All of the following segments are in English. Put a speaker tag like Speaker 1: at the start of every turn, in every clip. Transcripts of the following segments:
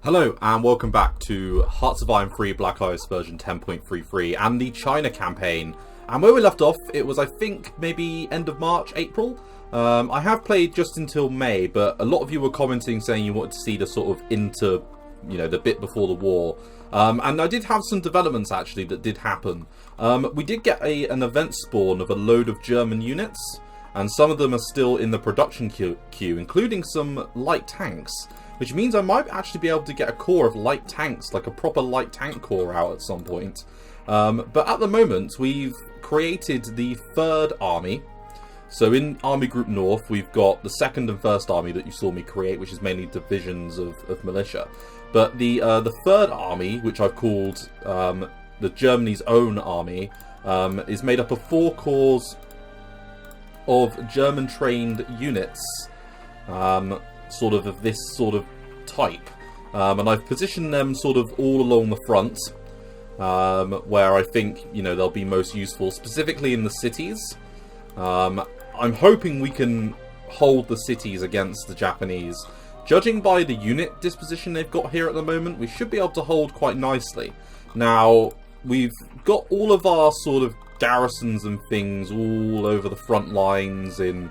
Speaker 1: Hello and welcome back to Hearts of Iron 3 Black Ice version 10.33 and the China campaign. And where we left off, it was I think maybe end of March, April. I have played just until May, but a lot of you were commenting saying you wanted to see the sort of into, the bit before the war. And I did have some developments actually that did happen. We did get an event spawn of a load of German units, and some of them are still in the production queue, including some light tanks. Which means I might actually be able to get a core of light tanks, like a proper light tank core out at some point. But at the moment, we've created the 3rd army. So in Army Group North, we've got the 2nd and 1st army that you saw me create, which is mainly divisions of militia. But the 3rd army, which I've called the Germany's own army, is made up of 4 cores of German-trained units. Sort of this sort of type, and I've positioned them sort of all along the front, where I think they'll be most useful, specifically in the cities. I'm hoping we can hold the cities against the Japanese. Judging by the unit disposition they've got here at the moment, we should be able to hold quite nicely. Now we've got all of our sort of garrisons and things all over the front lines in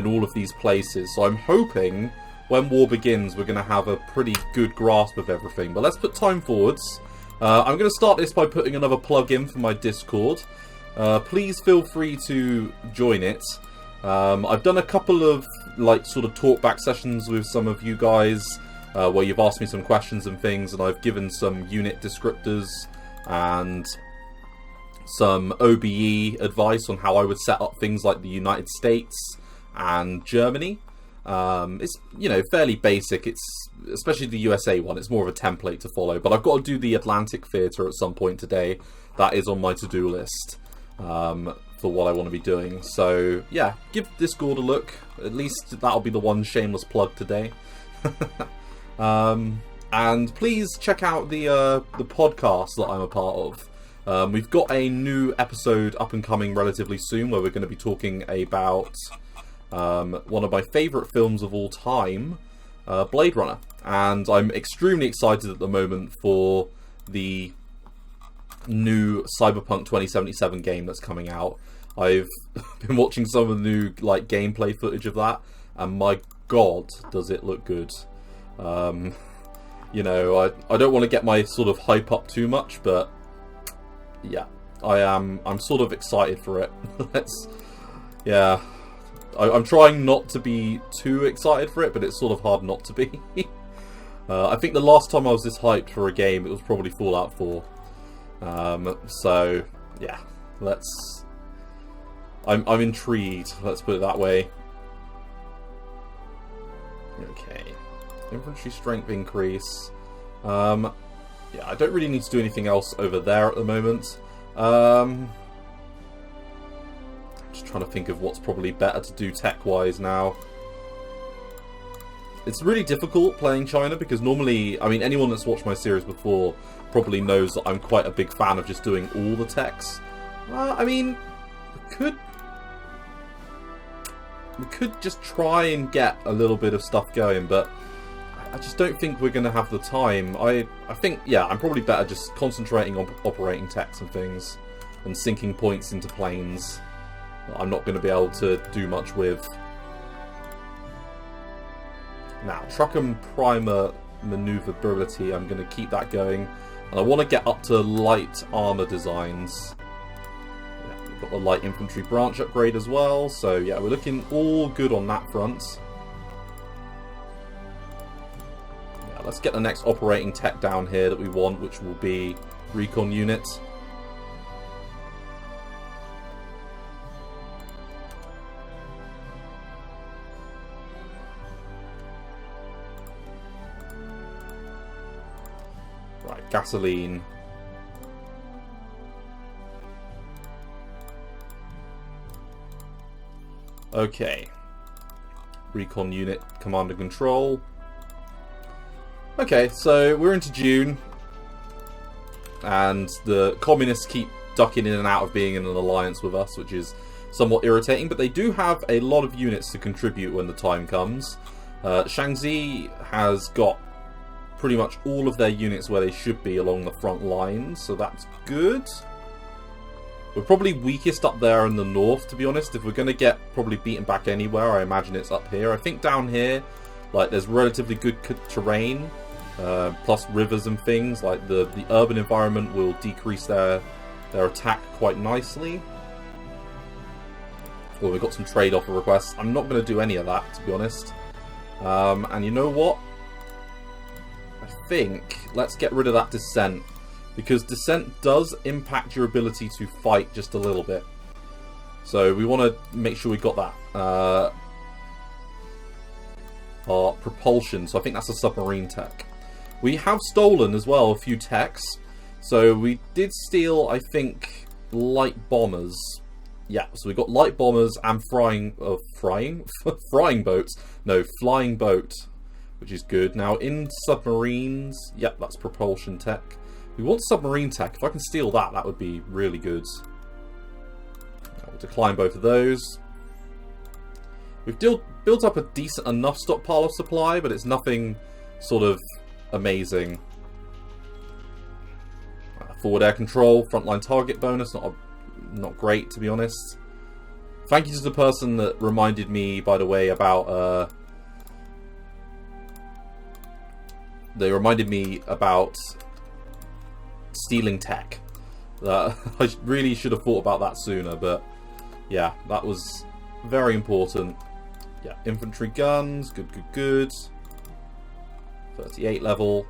Speaker 1: all of these places, so I'm hoping when war begins, we're going to have a pretty good grasp of everything. But let's put time forwards. I'm going to start this by putting another plug in for my Discord. Please feel free to join it. I've done a couple of sort of talkback sessions with some of you guys where you've asked me some questions and things, and I've given some unit descriptors and some OBE advice on how I would set up things like the United States and Germany. It's fairly basic. It's especially the USA one. It's more of a template to follow. But I've got to do the Atlantic Theatre at some point today. That is on my to-do list for what I want to be doing. So yeah, give Discord a look. At least that'll be the one shameless plug today. And please check out the podcast that I'm a part of. We've got a new episode up and coming relatively soon where we're going to be talking about one of my favourite films of all time, Blade Runner. And I'm extremely excited at the moment for the new Cyberpunk 2077 game that's coming out. I've been watching some of the new gameplay footage of that, and my god, does it look good. I don't want to get my sort of hype up too much, but yeah, I'm sort of excited for it. I'm trying not to be too excited for it, but it's sort of hard not to be. I think the last time I was this hyped for a game, it was probably Fallout 4. So, yeah, I'm intrigued, let's put it that way. Okay, infantry strength increase. Yeah, I don't really need to do anything else over there at the moment. Just trying to think of what's probably better to do tech-wise now. It's really difficult playing China because normally, anyone that's watched my series before probably knows that I'm quite a big fan of just doing all the techs. We could just try and get a little bit of stuff going, but I just don't think we're going to have the time. I think, yeah, I'm probably better just concentrating on operating techs and things and sinking points into planes. I'm not going to be able to do much with. Now, truck and primer maneuverability, I'm going to keep that going. And I want to get up to light armor designs. Yeah, we've got the light infantry branch upgrade as well. So yeah, we're looking all good on that front. Yeah, let's get the next operating tech down here that we want, which will be recon units. Gasoline. Okay. Recon unit, command and control. Okay, so we're into June. And the communists keep ducking in and out of being in an alliance with us, which is somewhat irritating. But they do have a lot of units to contribute when the time comes. Shaanxi has got pretty much all of their units where they should be along the front lines, so that's good. We're probably weakest up there in the north, to be honest. If we're going to get probably beaten back anywhere, I imagine it's up here. I think down here, like, there's relatively good terrain, plus rivers and things. Like, the urban environment will decrease their attack quite nicely. Well, we've got some trade offer requests. I'm not going to do any of that, to be honest. And you know what? I think let's get rid of that dissent, because dissent does impact your ability to fight just a little bit. So we want to make sure we got that. Our propulsion, so I think that's a submarine tech. We have stolen as well a few techs. So we did steal, I think, light bombers. Yeah, so we got light bombers and flying boats. No, flying boat, which is good. Now in submarines, yep, that's propulsion tech. We want submarine tech. If I can steal that, that would be really good. We'll decline both of those. We've built up a decent enough stockpile of supply, but it's nothing sort of amazing. Forward air control, frontline target bonus, not great, to be honest. Thank you to the person that reminded me, by the way, about they reminded me about stealing tech. I really should have thought about that sooner, but yeah, that was very important. Yeah, infantry guns, good. 38 level.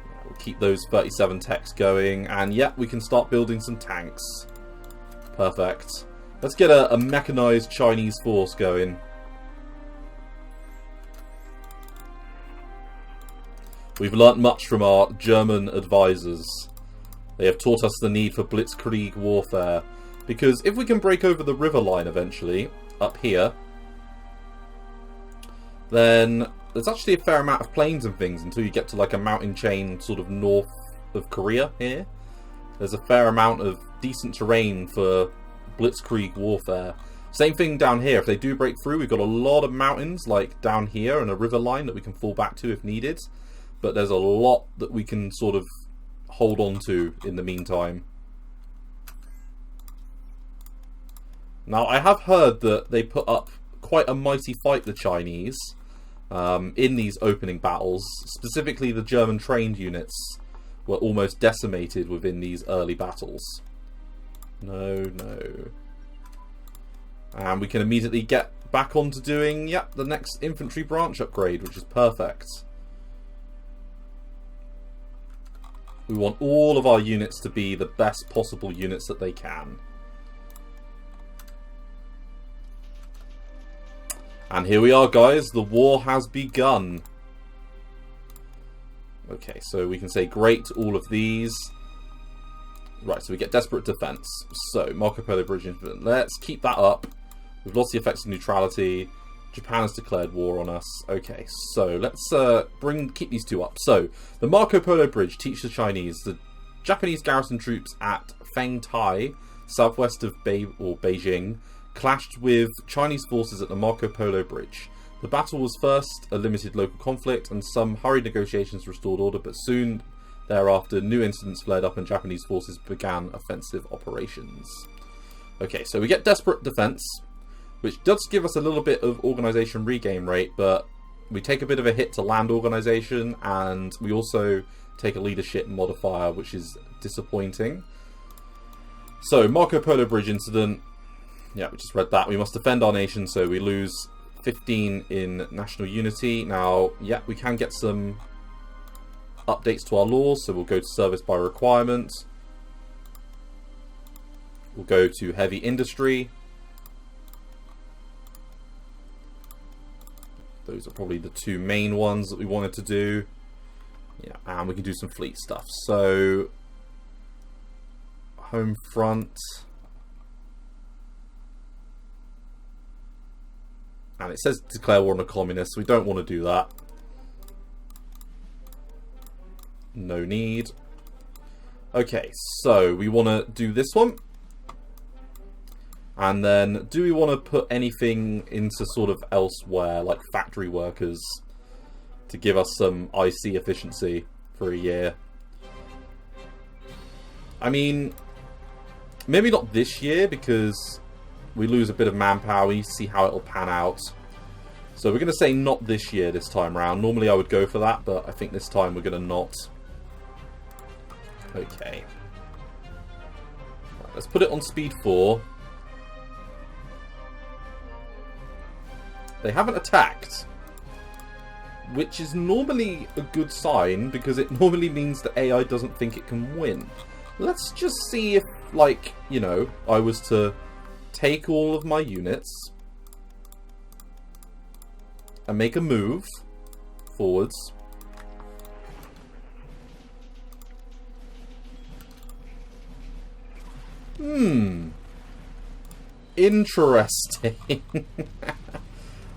Speaker 1: Yeah, we'll keep those 37 techs going, and yeah, we can start building some tanks. Perfect. Let's get a mechanized Chinese force going. We've learnt much from our German advisors. They have taught us the need for blitzkrieg warfare, because if we can break over the river line eventually, up here, then there's actually a fair amount of plains and things until you get to like a mountain chain sort of north of Korea here. There's a fair amount of decent terrain for blitzkrieg warfare. Same thing down here. If they do break through, we've got a lot of mountains like down here and a river line that we can fall back to if needed. But there's a lot that we can sort of hold on to in the meantime. Now, I have heard that they put up quite a mighty fight, the Chinese, in these opening battles. Specifically, the German trained units were almost decimated within these early battles. No. And we can immediately get back onto doing, yep, the next infantry branch upgrade, which is perfect. We want all of our units to be the best possible units that they can. And here we are, guys. The war has begun. Okay, so we can say great to all of these. Right, so we get desperate defense. So, Marco Polo Bridge Incident. Let's keep that up. We've lost the effects of neutrality. Japan has declared war on us. Okay, so let's keep these two up. So, the Marco Polo Bridge teaches the Chinese. The Japanese garrison troops at Fengtai, southwest of Beijing, clashed with Chinese forces at the Marco Polo Bridge. The battle was first a limited local conflict, and some hurried negotiations restored order, but soon thereafter new incidents flared up and Japanese forces began offensive operations. Okay, so we get desperate defense, which does give us a little bit of organization regain rate, but we take a bit of a hit to land organization, and we also take a leadership modifier, which is disappointing. So, Marco Polo Bridge Incident. Yeah, we just read that. We must defend our nation, so we lose 15 in national unity. Now, yeah, we can get some updates to our laws, so we'll go to service by requirement. We'll go to heavy industry. Those are probably the two main ones that we wanted to do. Yeah, and we can do some fleet stuff. So, home front. And it says declare war on the communists. We don't want to do that. No need. Okay, so we want to do this one. And then, do we want to put anything into sort of elsewhere, like factory workers? to give us some IC efficiency for a year. I mean, maybe not this year because we lose a bit of manpower. We need to see how it'll pan out. So we're going to say not this year this time round. Normally I would go for that, but I think this time we're going to not. Okay. Right, let's put it on speed 4. They haven't attacked, which is normally a good sign because it normally means the AI doesn't think it can win. Let's just see if, like, you know, I was to take all of my units and make a move forwards. Interesting.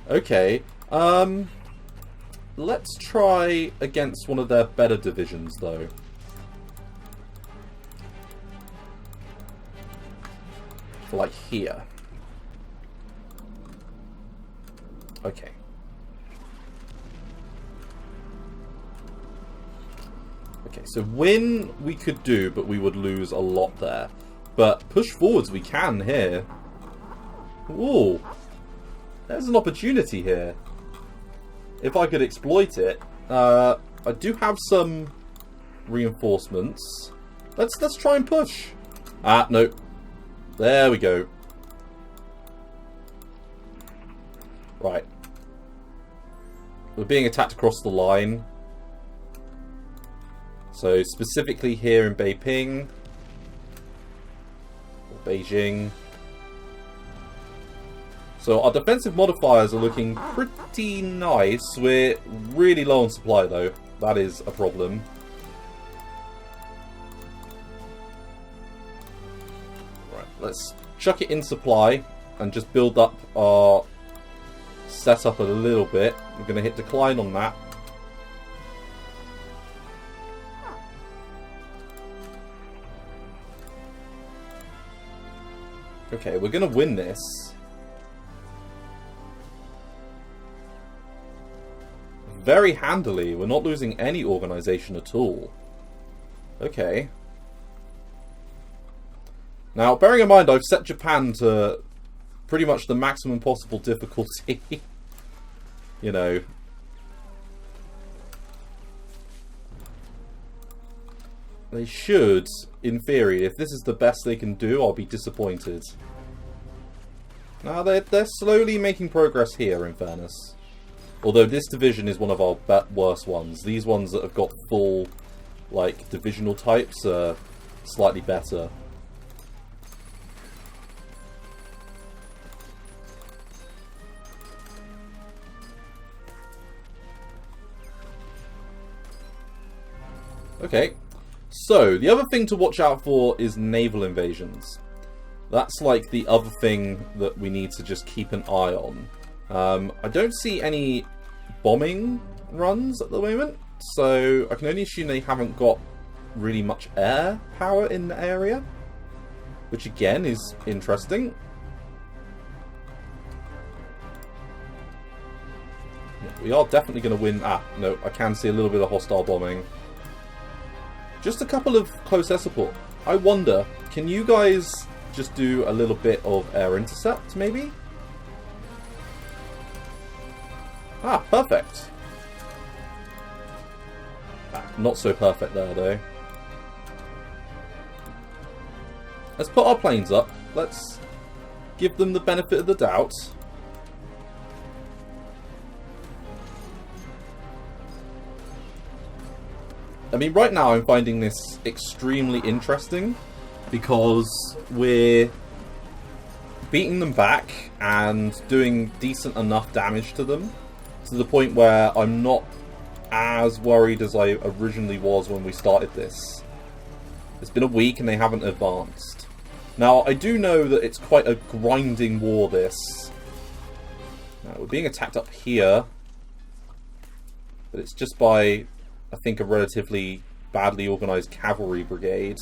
Speaker 1: Okay. Let's try against one of their better divisions, though. For, like, here. Okay. Okay, so win we could do, but we would lose a lot there. But push forwards we can here. Ooh. There's an opportunity here. If I could exploit it. I do have some reinforcements. Let's try and push. Ah, no. There we go. Right. We're being attacked across the line. So specifically here in Beiping. Or Beijing. So our defensive modifiers are looking pretty nice. We're really low on supply though. That is a problem. Right, let's chuck it in supply and just build up our setup a little bit. We're going to hit decline on that. Okay, we're going to win this. Very handily. We're not losing any organization at all. Okay. Now, bearing in mind, I've set Japan to pretty much the maximum possible difficulty. You know. They should, in theory, if this is the best they can do, I'll be disappointed. Now, they're slowly making progress here, in fairness. Although this division is one of our worst ones. These ones that have got full, like, divisional types are slightly better. Okay. So, the other thing to watch out for is naval invasions. That's like the other thing that we need to just keep an eye on. I don't see any bombing runs at the moment, so I can only assume they haven't got really much air power in the area, which again is interesting. We are definitely going to win. Ah, no, I can see a little bit of hostile bombing. Just a couple of close air support. I wonder, can you guys just do a little bit of air intercept, maybe? Ah, perfect. Ah, not so perfect there, though. Let's put our planes up. Let's give them the benefit of the doubt. I mean, right now I'm finding this extremely interesting because we're beating them back and doing decent enough damage to them to the point where I'm not as worried as I originally was when we started this. It's been a week and they haven't advanced. Now, I do know that it's quite a grinding war, this. Now, we're being attacked up here, but it's just by, I think, a relatively badly organised cavalry brigade.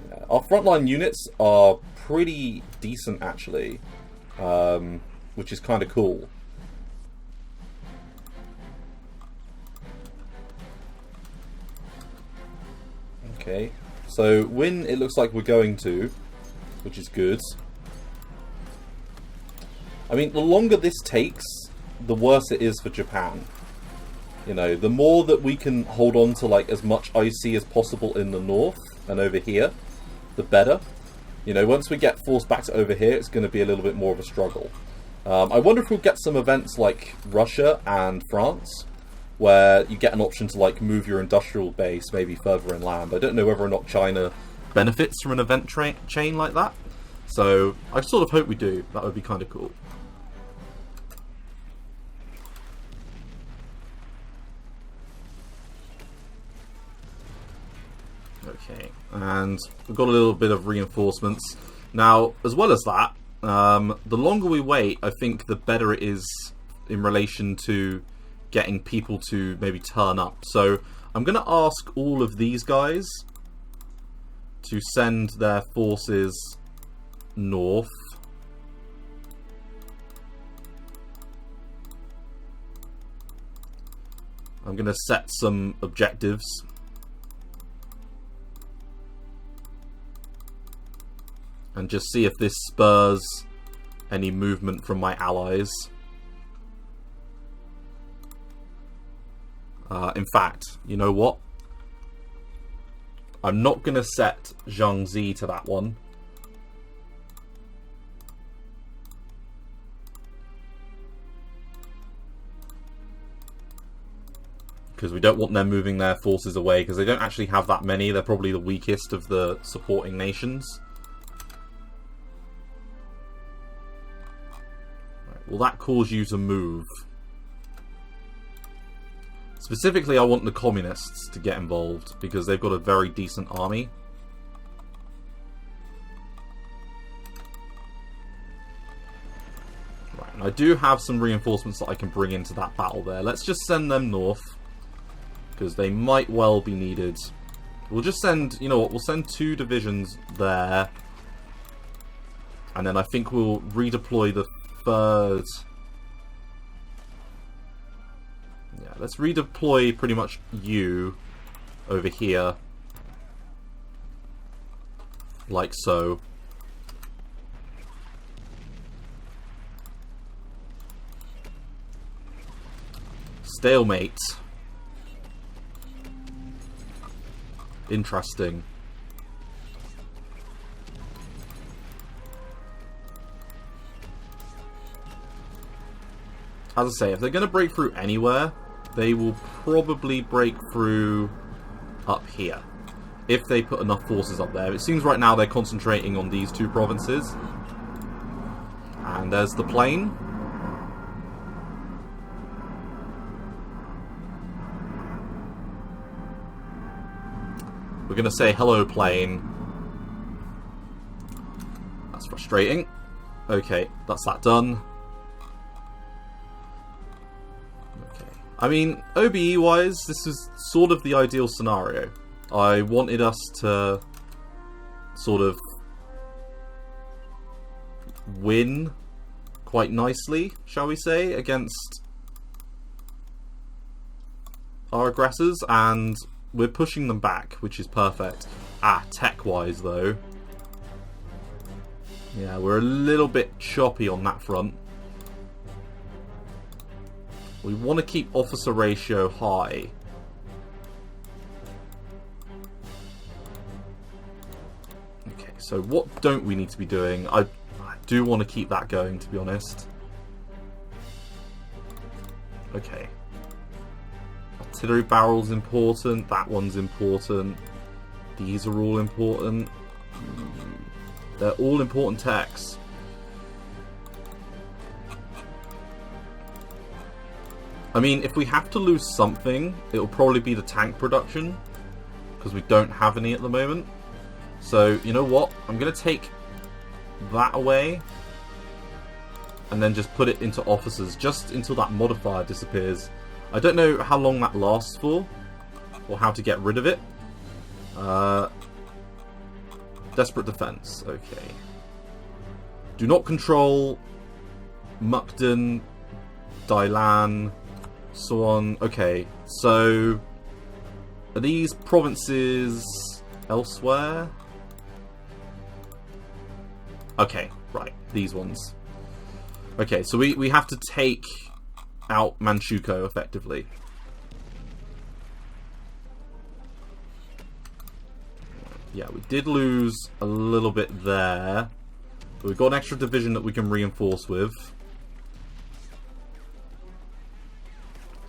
Speaker 1: Yeah, our frontline units are pretty decent, actually, which is kind of cool. Okay, so win it looks like we're going to, which is good. I mean, the longer this takes, the worse it is for Japan. You know, the more that we can hold on to like as much IC as possible in the north and over here, the better. You know, once we get forced back to over here, it's going to be a little bit more of a struggle. I wonder if we'll get some events like Russia and France, where you get an option to like move your industrial base maybe further inland. I don't know whether or not China benefits from an event chain like that. So I sort of hope we do. That would be kind of cool. Okay, and we've got a little bit of reinforcements. Now, as well as that, the longer we wait, I think the better it is in relation to getting people to maybe turn up. So I'm going to ask all of these guys to send their forces north. I'm going to set some objectives. And just see if this spurs any movement from my allies. In fact, you know what? I'm not going to set Jiangxi to that one. Because we don't want them moving their forces away, because they don't actually have that many. They're probably the weakest of the supporting nations. Will that cause you to move? Specifically, I want the communists to get involved because they've got a very decent army. Right, and I do have some reinforcements that I can bring into that battle there. Let's just send them north because they might well be needed. We'll just send, you know what, we'll send 2 divisions there. And then I think we'll redeploy the 3rd. Yeah, let's redeploy pretty much you over here. Like so. Stalemate. Interesting. As I say, if they're going to break through anywhere, they will probably break through up here. If they put enough forces up there. It seems right now they're concentrating on these 2 provinces. And there's the plain. We're going to say hello, plain. That's frustrating. Okay, that's that done. I mean, OBE-wise, this is sort of the ideal scenario. I wanted us to sort of win quite nicely, shall we say, against our aggressors, and we're pushing them back, which is perfect. Tech-wise, though. Yeah, we're a little bit choppy on that front. We want to keep officer ratio high. Okay, so what don't we need to be doing? I do want to keep that going, to be honest. Okay. Artillery barrel's important. That one's important. These are all important. They're all important techs. I mean, if we have to lose something, it'll probably be the tank production, because we don't have any at the moment. So, you know what? I'm going to take that away, and then just put it into officers, just until that modifier disappears. I don't know how long that lasts for, or how to get rid of it. Desperate defense, okay. Do not control Mukden, Dailan, so on. Okay, so are these provinces elsewhere. Okay, right. These ones. Okay, so we have to take out Manchukuo, effectively. Yeah, we did lose a little bit there. But we've got an extra division that we can reinforce with.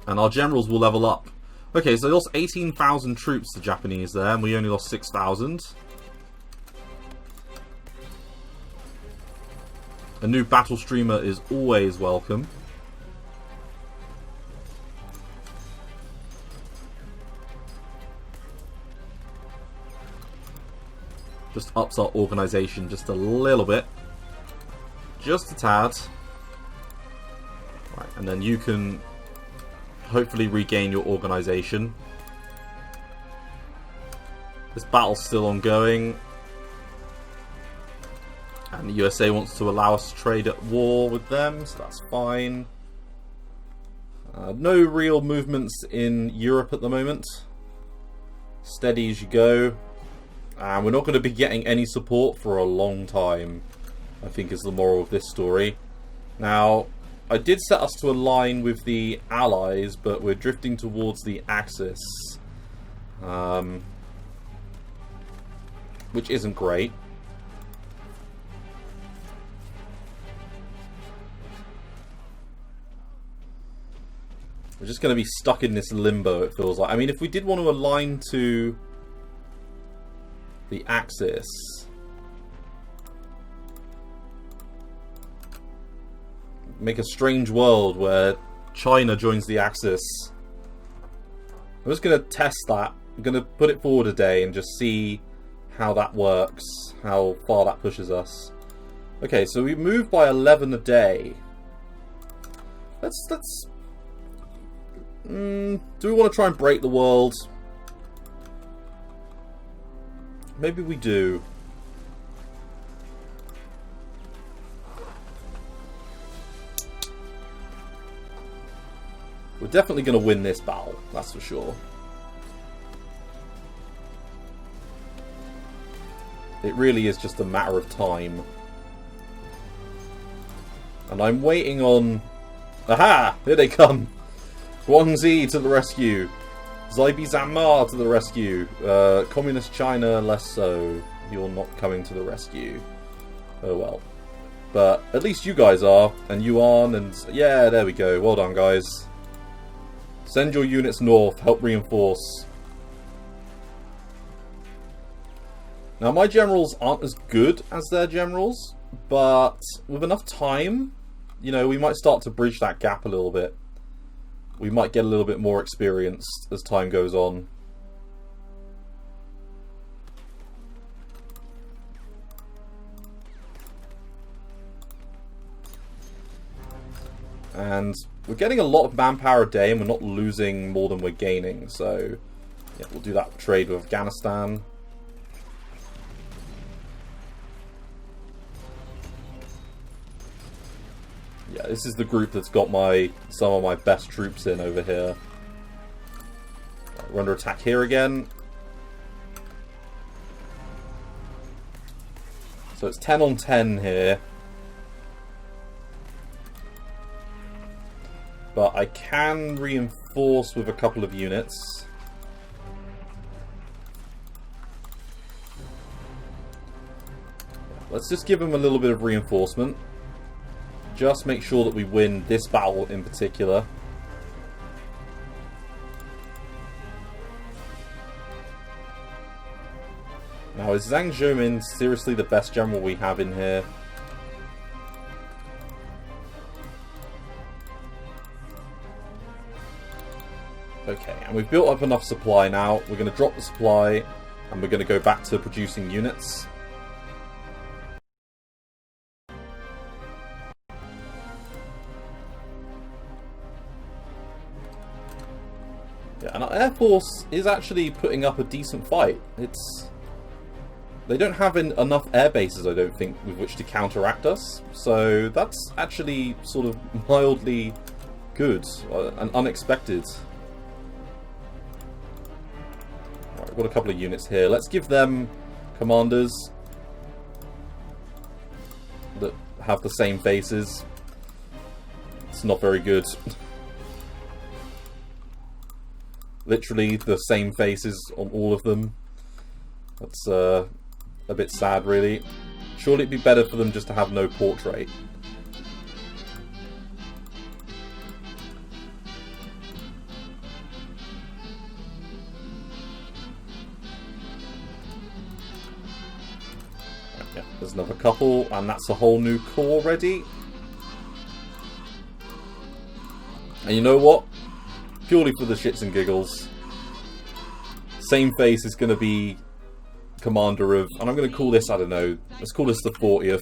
Speaker 1: And our generals will level up. Okay, so they lost 18,000 troops, the Japanese there, and we only lost 6,000. A new battle streamer is always welcome. Just ups our organisation just a little bit. Just a tad. Right, and then you can hopefully regain your organisation. This battle's still ongoing. And the USA wants to allow us to trade at war with them, so that's fine. No real movements in Europe at the moment. Steady as you go. And we're not going to be getting any support for a long time, I think is the moral of this story. Now, I did set us to align with the Allies, but we're drifting towards the Axis. Which isn't great. We're just going to be stuck in this limbo, it feels like. I mean, if we did want to align to the Axis, make a strange world where China joins the Axis. I'm just going to test that. I'm going to put it forward a day and just see how that works, how far that pushes us. Okay, so we moved by 11 a day. Do we want to try and break the world? Maybe we do. We're definitely going to win this battle, that's for sure. It really is just a matter of time. And I'm waiting on... Aha! Here they come! Guangxi to the rescue. Zaibi Zanmar to the rescue. Communist China, less so. You're not coming to the rescue. Oh well. But at least you guys are. And Yuan and... Yeah, there we go. Well done, guys. Send your units north. Help reinforce. Now, my generals aren't as good as their generals. But with enough time, you know, we might start to bridge that gap a little bit. We might get a little bit more experienced as time goes on. And we're getting a lot of manpower a day and we're not losing more than we're gaining. So, yeah, we'll do that trade with Afghanistan. Yeah, this is the group that's got some of my best troops in over here. Right, we're under attack here again. So it's 10 on 10 here. But I can reinforce with a couple of units. Let's just give them a little bit of reinforcement. Just make sure that we win this battle in particular. Now, is Zhang Zhoumin seriously the best general we have in here? Okay, and we've built up enough supply now. We're going to drop the supply and we're going to go back to producing units. Yeah, and our Air Force is actually putting up a decent fight. They don't have enough air bases, I don't think, with which to counteract us. So that's actually sort of mildly good and unexpected. Right, got a couple of units here. Let's give them commanders that have the same faces. It's not very good. Literally the same faces on all of them. That's a bit sad, really. Surely it'd be better for them just to have no portrait. Yeah, there's another couple, and that's a whole new corps ready. And you know what? Purely for the shits and giggles, same face is going to be commander of, and I'm going to call this, I don't know, let's call this the 40th.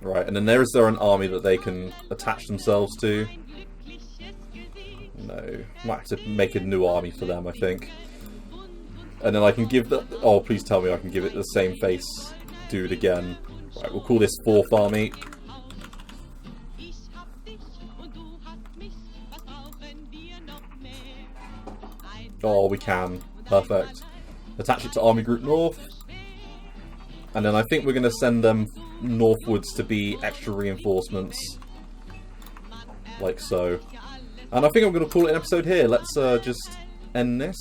Speaker 1: Right, and then there an army that they can attach themselves to. No, might have to make a new army for them, I think. And then I can give the, oh please tell me I can give it the same face dude again. Right, we'll call this 4th army. Oh, we can. Perfect. Attach it to Army Group North. And then I think we're going to send them northwards to be extra reinforcements. Like so. And I think I'm going to call it an episode here. Let's just end this.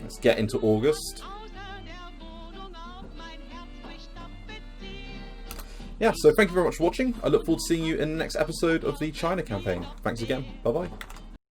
Speaker 1: Let's get into August. Yeah, so thank you very much for watching. I look forward to seeing you in the next episode of the China campaign. Thanks again. Bye-bye.